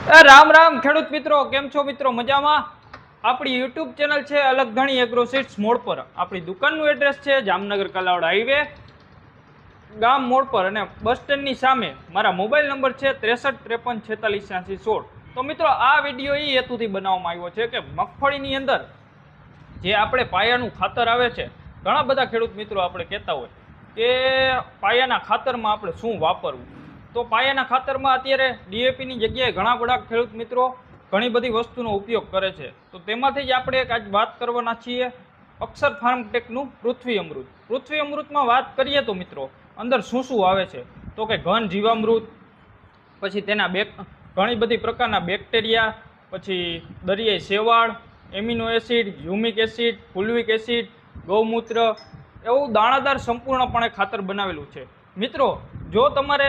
રામ રામ ખેડૂત મિત્રો, કેમ છો મિત્રો? મજામાં? આપણી યુટ્યુબ ચેનલ છે અલગ ધણી એગ્રો સીડ્સ મોડ પર. આપણી દુકાનનું એડ્રેસ છે જામનગર કલાવડ હાઈવે ગામ મોડ પર, અને બસ સ્ટેન્ડની સામે. મારા મોબાઈલ નંબર છે 63 53 46 86 16. તો મિત્રો, આ વિડીયો એ હેતુથી બનાવવામાં આવ્યો છે કે મગફળીની અંદર જે આપણે પાયાનું ખાતર આવે છે, ઘણા બધા ખેડૂત મિત્રો આપણે કહેતા હોય કે પાયાના ખાતરમાં આપણે શું વાપરવું. તો પાયાના ખાતરમાં અત્યારે ડીએપીની જગ્યાએ ઘણા બધા ખેડૂત મિત્રો ઘણી બધી વસ્તુનો ઉપયોગ કરે છે. તો તેમાંથી જ આપણે એક આજ વાત કરવાના છીએ અક્ષર ફાર્મટેકનું પૃથ્વી અમૃત. પૃથ્વી અમૃતમાં વાત કરીએ તો મિત્રો અંદર શું શું આવે છે, તો કે ઘન જીવામૃત, પછી તેના ઘણી બધી પ્રકારના બેક્ટેરિયા, પછી દરિયાઈ શેવાળ, amino acid, humic acid, fulvic acid, ગૌમૂત્ર, એવું દાણાદાર સંપૂર્ણપણે ખાતર બનાવેલું છે. મિત્રો, જો તમારે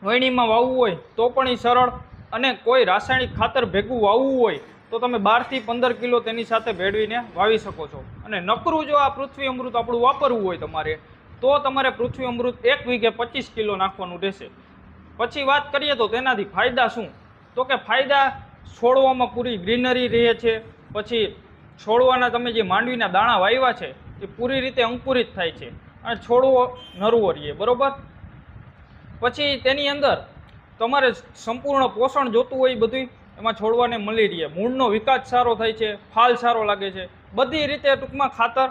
વણીમાં વાવવું હોય તો પણ એ સરળ, અને કોઈ રાસાયણિક ખાતર ભેગું વાવવું હોય તો તમે 12 થી 15 કિલો તેની સાથે ભેળવીને વાવી શકો છો. અને નકરું જો આ પૃથ્વી અમૃત આપણું વાપરવું હોય તમારે, તો તમારે પૃથ્વી અમૃત 1 વીઘે 25 કિલો નાખવાનું રહેશે. પછી વાત કરીએ તો તેનાથી ફાયદા શું, તો કે ફાયદા છોડવામાં પૂરી ગ્રીનરી રહે છે. પછી છોડવાના તમે જે માંડવીના દાણા વાવ્યા છે એ પૂરી રીતે અંકુરિત થાય છે અને છોડવો નરવો રહે, બરોબર. પછી તેની અંદર તમારે સંપૂર્ણ પોષણ જોતું હોય બધું એમાં છોડવાને મળી રહે. મૂળનો વિકાસ સારો થાય છે, ફાલ સારો લાગે છે, બધી રીતે ટૂંકમાં ખાતર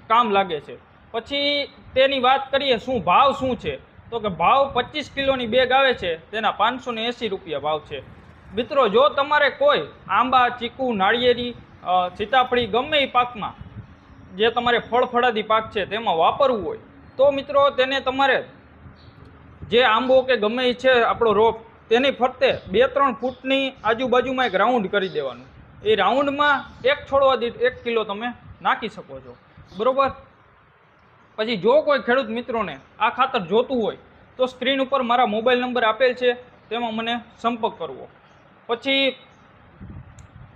કામ લાગે છે. પછી તેની વાત કરીએ શું ભાવ શું છે, તો કે ભાવ 25 કિલોની બેગ આવે છે તેના 580 રૂપિયા ભાવ છે. મિત્રો, જો તમારે કોઈ આંબા, ચીકુ, નાળિયેરી, સીતાફળી ગમે એ પાકમાં જે તમારે ફળફળાદી પાક છે તેમાં વાપરવું હોય તો મિત્રો તેને તમારે જે આંબો કે ગમે એ છે આપણો રોપ, તેની ફરતે 2-3 ફૂટની આજુબાજુમાં એક રાઉન્ડ કરી દેવાનું. એ રાઉન્ડમાં એક છોડવા દીઠ 1 કિલો તમે નાખી શકો છો, બરોબર. પછી જો કોઈ ખેડૂત મિત્રોને આ ખાતર જોતું હોય તો સ્ક્રીન ઉપર મારા મોબાઈલ નંબર આપેલ છે, તેમાં મને સંપર્ક કરવો. પછી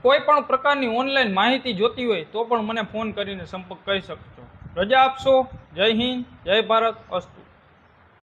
કોઈ પણ પ્રકારની ઓનલાઈન માહિતી જોતી હોય તો પણ મને ફોન કરીને સંપર્ક કરી શકશો. રજા આપશો. જય હિન્દ, જય ભારત, અસ્તુ.